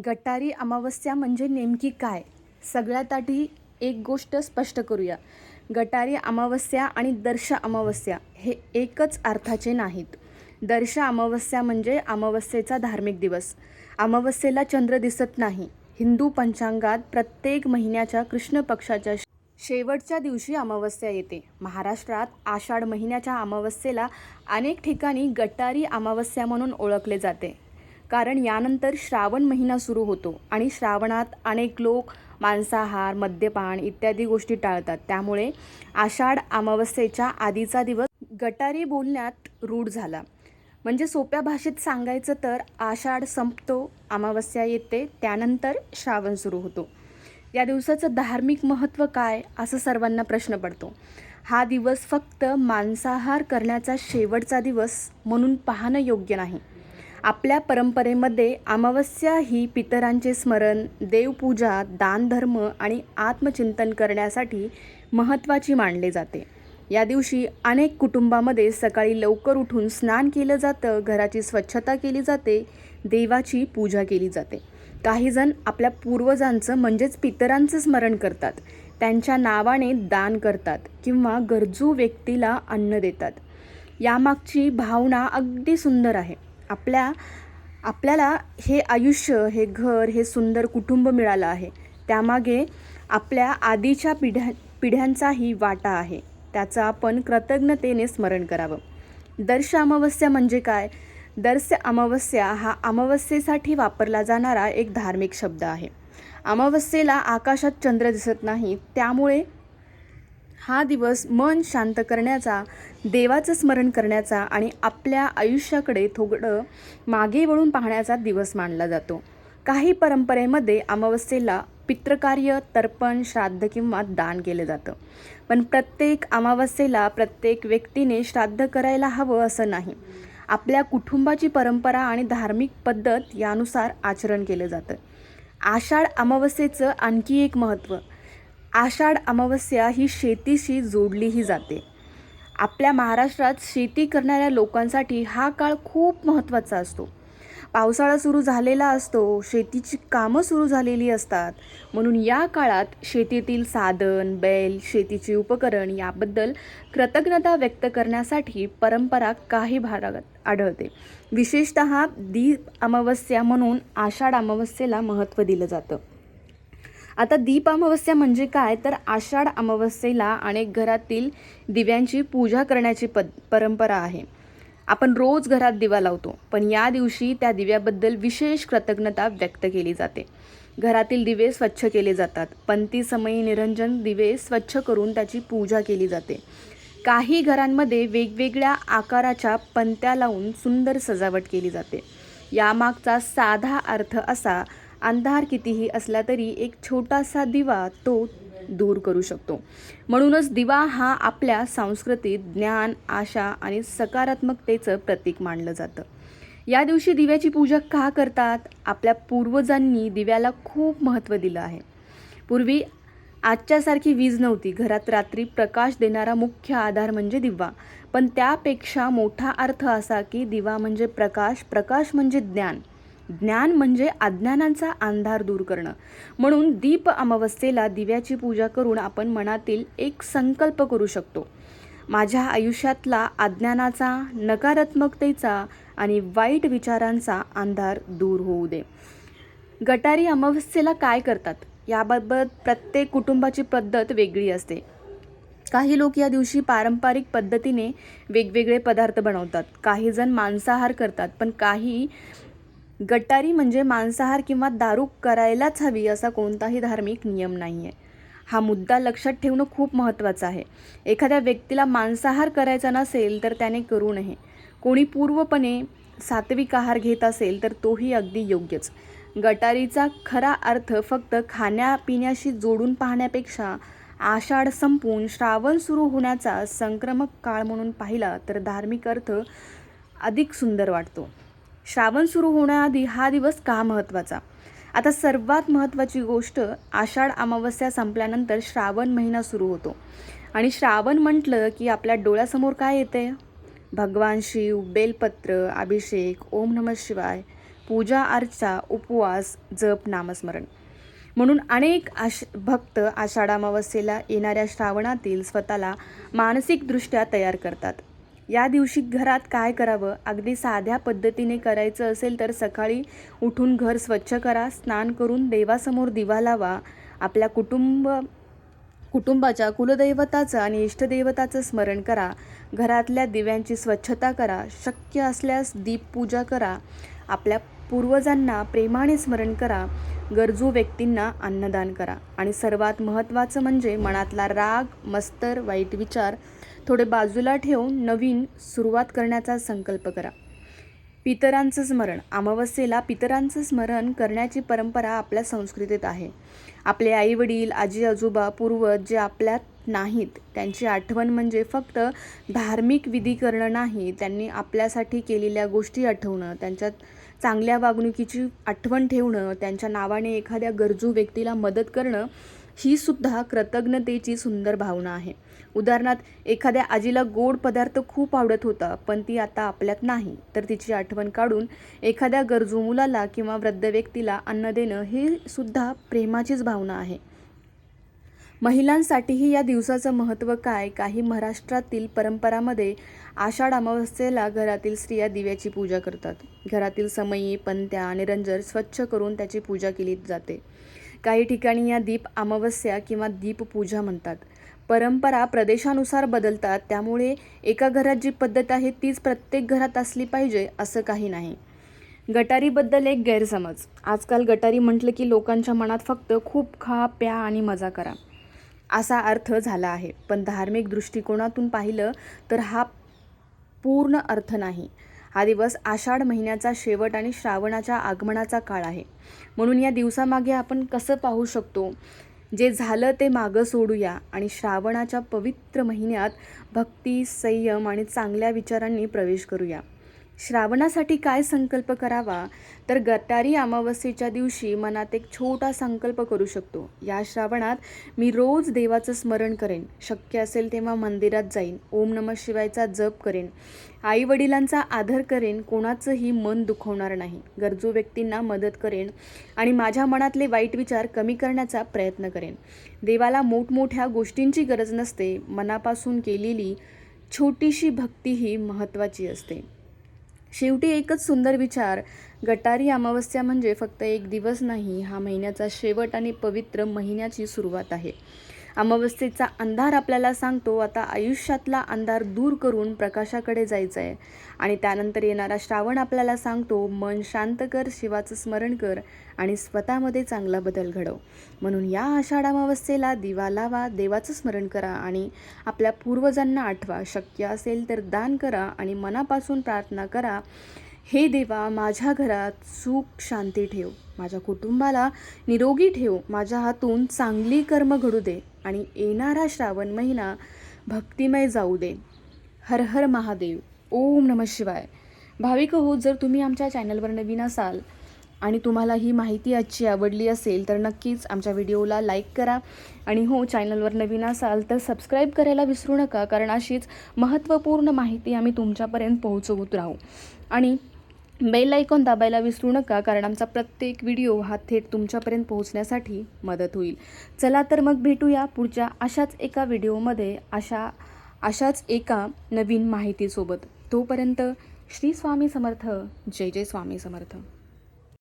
गटारी अमावस्या म्हणजे नेमकी काय? सगळ्यात आधी एक गोष्ट स्पष्ट करूया. गटारी अमावस्या आणि दर्श अमावस्या हे एकच अर्थाचे नाहीत. दर्श अमावस्या म्हणजे अमावस्येचा धार्मिक दिवस. अमावस्येला चंद्र दिसत नाही. हिंदू पंचांगात प्रत्येक महिन्याच्या कृष्ण पक्षाच्या शेवटच्या दिवशी अमावस्या येते. महाराष्ट्रात आषाढ महिन्याच्या अमावस्येला अनेक ठिकाणी गटारी अमावस्या म्हणून ओळखले जाते. कारण यानंतर श्रावण महिना सुरू होतो आणि श्रावणात अनेक लोक मांसाहार, मद्यपान इत्यादी गोष्टी टाळतात. त्यामुळे आषाढ अमावस्येच्या आधीचा दिवस गटारी बोलण्यात रूढ झाला. म्हणजे सोप्या भाषेत सांगायचं तर आषाढ संपतो, अमावस्या येते, त्यानंतर श्रावण सुरू होतो. या दिवसाचं धार्मिक महत्त्व काय असं सर्वांना प्रश्न पडतो. हा दिवस फक्त मांसाहार करण्याचा शेवटचा दिवस म्हणून पाहणं योग्य नाही. आपल्या परंपरेमध्ये अमावस्या ही पितरांचे स्मरण, देवपूजा, दानधर्म आणि आत्मचिंतन करण्यासाठी महत्त्वाची मानले जाते. या दिवशी अनेक कुटुंबामध्ये सकाळी लवकर उठून स्नान केलं जातं, घराची स्वच्छता केली जाते, देवाची पूजा केली जाते. काही जण आपल्या पूर्वजांचं म्हणजेच पितरांचं स्मरण करतात, त्यांच्या नावाने दान करतात किंवा गरजू व्यक्तीला अन्न देतात. यामागची भावना अगदी सुंदर आहे. आपल्याला हे आयुष्य, हे घर, हे सुंदर कुटुंब मिळालं आहे. त्यामागे आपल्या आधीच्या पिढ्यांचाही वाटा आहे. त्याचं आपण कृतज्ञतेने स्मरण करावं. दर्श अमावस्या म्हणजे काय? दर्श अमावस्या हा अमावस्येसाठी वापरला जाणारा एक धार्मिक शब्द आहे. अमावस्येला आकाशात चंद्र दिसत नाही, त्यामुळे हा दिवस मन शांत करण्याचा, देवाचं स्मरण करण्याचा आणि आपल्या आयुष्याकडे थोडं मागे वळून पाहण्याचा दिवस मानला जातो. काही परंपरेमध्ये अमावस्येला पितृकार्य, तर्पण, श्राद्ध किंवा दान केलं जातं. पण प्रत्येक अमावस्येला प्रत्येक व्यक्तीने श्राद्ध करायला हवं असं नाही. आपल्या कुटुंबाची परंपरा आणि धार्मिक पद्धत यानुसार आचरण केलं जातं. आषाढ अमावस्येचं आणखी एक महत्त्व. आषाढ अमावस्या ही शेतीशी जोडलीही जाते. आपल्या महाराष्ट्रात शेती करणाऱ्या लोकांसाठी हा काळ खूप महत्त्वाचा असतो. पावसाळा सुरू झालेला असतो, शेतीची कामं सुरू झालेली असतात. म्हणून या काळात शेतीतील साधन, बैल, शेतीची उपकरण याबद्दल कृतज्ञता व्यक्त करण्यासाठी परंपरा काही भागात आढळते. विशेषतः दीप अमावस्या म्हणून आषाढ अमावस्येला महत्त्व दिलं जातं. आता दीप अमावस्या म्हणजे काय? तर आषाढ अमावस्येला अनेक घरातील दिव्यांची पूजा करण्याची परंपरा आहे. आपण रोज घरात दिवा लावतो, पण या दिवशी त्या दिव्याबद्दल विशेष कृतज्ञता व्यक्त केली जाते. घरातील दिवे स्वच्छ केले जातात. पंथीसमयी निरंजन दिवे स्वच्छ करून त्याची पूजा केली जाते. काही घरांमध्ये वेगवेगळ्या आकाराच्या पणत्या लावून सुंदर सजावट केली जाते. यामागचा साधा अर्थ असा, अंधार कितीही असला तरी एक छोटासा दिवा तो दूर करू शकतो. म्हणूनच दिवा हा आपल्या संस्कृतीत ज्ञान, आशा आणि सकारात्मकतेचं प्रतीक मानलं जातं. या दिवशी दिव्याची पूजा का करतात? आपल्या पूर्वजांनी दिव्याला खूप महत्त्व दिलं आहे. पूर्वी आजच्यासारखी वीज नव्हती. घरात रात्री प्रकाश देणारा मुख्य आधार म्हणजे दिवा. पण त्यापेक्षा मोठा अर्थ असा की दिवा म्हणजे प्रकाश, प्रकाश म्हणजे ज्ञान, ज्ञान म्हणजे अज्ञानाचा अंधार दूर करणं. म्हणून दीप अमावस्येला दिव्याची पूजा करून आपण मनातील एक संकल्प करू शकतो. माझ्या आयुष्यातला अज्ञानाचा, नकारात्मकतेचा आणि वाईट विचारांचा अंधार दूर होऊ दे. गटारी अमावस्येला काय करतात? याबाबत प्रत्येक कुटुंबाची पद्धत वेगळी असते. काही लोक या दिवशी पारंपरिक पद्धतीने वेगवेगळे पदार्थ बनवतात. काही जण मांसाहार करतात, पण काही गटारी म्हणजे मांसाहार किंवा दारू करायलाच हवी असा कोणताही धार्मिक नियम नाही आहे. हा मुद्दा लक्षात ठेवणं खूप महत्त्वाचं आहे. एखाद्या व्यक्तीला मांसाहार करायचा नसेल तर त्याने करू नये. कोणी पूर्वपणे सात्विक आहार घेत असेल तर तोही अगदी योग्यच. गटारीचा खरा अर्थ फक्त खाण्यापिण्याशी जोडून पाहण्यापेक्षा आषाढ संपून श्रावण सुरू होण्याचा संक्रमक काळ म्हणून पाहिला तर धार्मिक अर्थ अधिक सुंदर वाटतो. श्रावण सुरू होण्याआधी हा दिवस का महत्त्वाचा? आता सर्वात महत्त्वाची गोष्ट, आषाढ अमावस्या संपल्यानंतर श्रावण महिना सुरू होतो आणि श्रावण म्हटलं की आपल्या डोळ्यासमोर काय येते? भगवान शिव, बेलपत्र, अभिषेक, ओम नमः शिवाय, पूजा अर्चा, उपवास, जप, नामस्मरण. म्हणून अनेक भक्त आषाढ अमावस्येला येणाऱ्या श्रावणातील स्वतःला मानसिकदृष्ट्या तयार करतात. या दिवशी घरात काय करावं? अगदी साध्या पद्धतीने करायचं असेल तर सकाळी उठून घर स्वच्छ करा, स्नान करून देवासमोर दिवा लावा, आपल्या कुटुंबाच्या कुलदैवताचं आणि इष्टदैवताचं स्मरण करा, घरातल्या दिव्यांची स्वच्छता करा, शक्य असल्यास दीपपूजा करा, आपल्या पूर्वजांना प्रेमाने स्मरण करा, गरजू व्यक्तींना अन्नदान करा आणि सर्वात महत्त्वाचं म्हणजे मनातला राग, मत्सर, वाईट विचार थोडे बाजूला ठेवून नवीन सुरुवात करण्याचा संकल्प करा. पितरांचं स्मरण. अमावस्येला पितरांचं स्मरण करण्याची परंपरा आपल्या संस्कृतीत आहे. आपले आईवडील, आजी आजोबा, पूर्वज जे आपल्यात नाहीत त्यांची आठवण म्हणजे फक्त धार्मिक विधी करणं नाही, त्यांनी आपल्यासाठी केलेल्या गोष्टी आठवणं, त्यांच्या चांगल्या वागणुकीची आठवण ठेवणं, त्यांच्या नावाने एखाद्या गरजू व्यक्तीला मदत करणं ही सुद्धा कृतज्ञतेची सुंदर भावना आहे. उदाहरणार्थ, एखाद्या आजीला गोड पदार्थ खूप आवडत होता पण ती आता आपल्यात नाही, तर तिची आठवण काढून एखाद्या गरजू मुलाला किंवा वृद्ध व्यक्तीला अन्न देणं हे सुद्धा प्रेमाचीच भावना आहे. महिलांसाठीही या दिवसाचं महत्त्व काय? काही महाराष्ट्रातील परंपरामध्ये आषाढ अमावस्येला घरातील स्त्रिया दिव्याची पूजा करतात. घरातील समई, पंत्या आणि रंजर स्वच्छ करून त्याची पूजा केली जाते. काही ठिकाणी या दीप अमावस्या किंवा दीपपूजा म्हणतात. परंपरा प्रदेशानुसार बदलतात, त्यामुळे एका घरात जी पद्धत आहे तीच प्रत्येक घरात असली पाहिजे असं काही नाही. गटारीबद्दल एक गैरसमज. आजकाल गटारी म्हटलं की लोकांच्या मनात फक्त खूप खा, प्या आणि मजा करा असा अर्थ झाला आहे. पण धार्मिक दृष्टिकोनातून पाहिलं तर हा पूर्ण अर्थ नाही. हा दिवस आषाढ महिन्याचा शेवट आणि श्रावणाच्या आगमनाचा काळ आहे. म्हणून या दिवसामागे आपण कसं पाहू शकतो? जे झालं ते मागं सोडूया आणि श्रावणाच्या पवित्र महिन्यात भक्ती, संयम आणि चांगल्या विचारांनी प्रवेश करूया. श्रावणासाठी काय संकल्प करावा? तर गटारी अमावस्येच्या दिवशी मनात एक छोटा संकल्प करू शकतो. या श्रावणात मी रोज देवाचं स्मरण करेन, शक्य असेल तेव्हा मंदिरात जाईन, ओम नमः शिवायचा जप करेन, आई वडिलांचा आदर करेन, कोणाचंही मन दुखवणार नाही, गरजू व्यक्तींना मदत करेन आणि माझ्या मनातले वाईट विचार कमी करण्याचा प्रयत्न करेन. देवाला मोठमोठ्या गोष्टींची गरज नसते, मनापासून केलेली छोटीशी भक्ती ही महत्त्वाची असते. शेवटी एकच सुंदर विचार, गटारी अमावस्या म्हणजे फक्त एक दिवस नाही, हा महिन्याचा शेवट आणि पवित्र महिन्याची सुरुवात आहे. अमावस्येचा अंधार आपल्याला सांगतो आता आयुष्यातला अंधार दूर करून प्रकाशाकडे जायचं आहे आणि त्यानंतर येणारा श्रावण आपल्याला सांगतो मन शांत कर, शिवाचं स्मरण कर आणि स्वतःमध्ये चांगला बदल घडव. म्हणून या आषाढ अमावस्येला दिवा लावा, देवाचं स्मरण करा आणि आपल्या पूर्वजांना आठवा, शक्य असेल तर दान करा आणि मनापासून प्रार्थना करा, हे देवा माझ्या घरात सुख शांती ठेव, माझ्या कुटुंबाला निरोगी ठेव, माझ्या हातून चांगली कर्म घडू दे आणि येणारा श्रावण महिना भक्तिमय जाऊ दे. हर हर महादेव. ओम नमः शिवाय. भाविक हो, जर तुम्ही आमच्या चॅनलवर नवीन असाल आणि तुम्हाला ही माहिती आजची आवडली असेल तर नक्कीच आमच्या व्हिडिओला लाईक करा आणि हो, चॅनलवर नवीन असाल तर सबस्क्राईब करायला विसरू नका, कारण अशीच महत्त्वपूर्ण माहिती आम्ही तुमच्यापर्यंत पोहोचवत राहू. आणि बेल आयकॉन दाबायला विसरू नका, कारण आमचा प्रत्येक व्हिडिओ हा थेट तुमच्यापर्यंत पोहोचण्यासाठी मदत होईल. चला तर मग भेटूया पुढच्या अशाच एका व्हिडिओमध्ये अशाच एका नवीन माहितीसोबत. तोपर्यंत श्री स्वामी समर्थ. जय जय स्वामी समर्थ.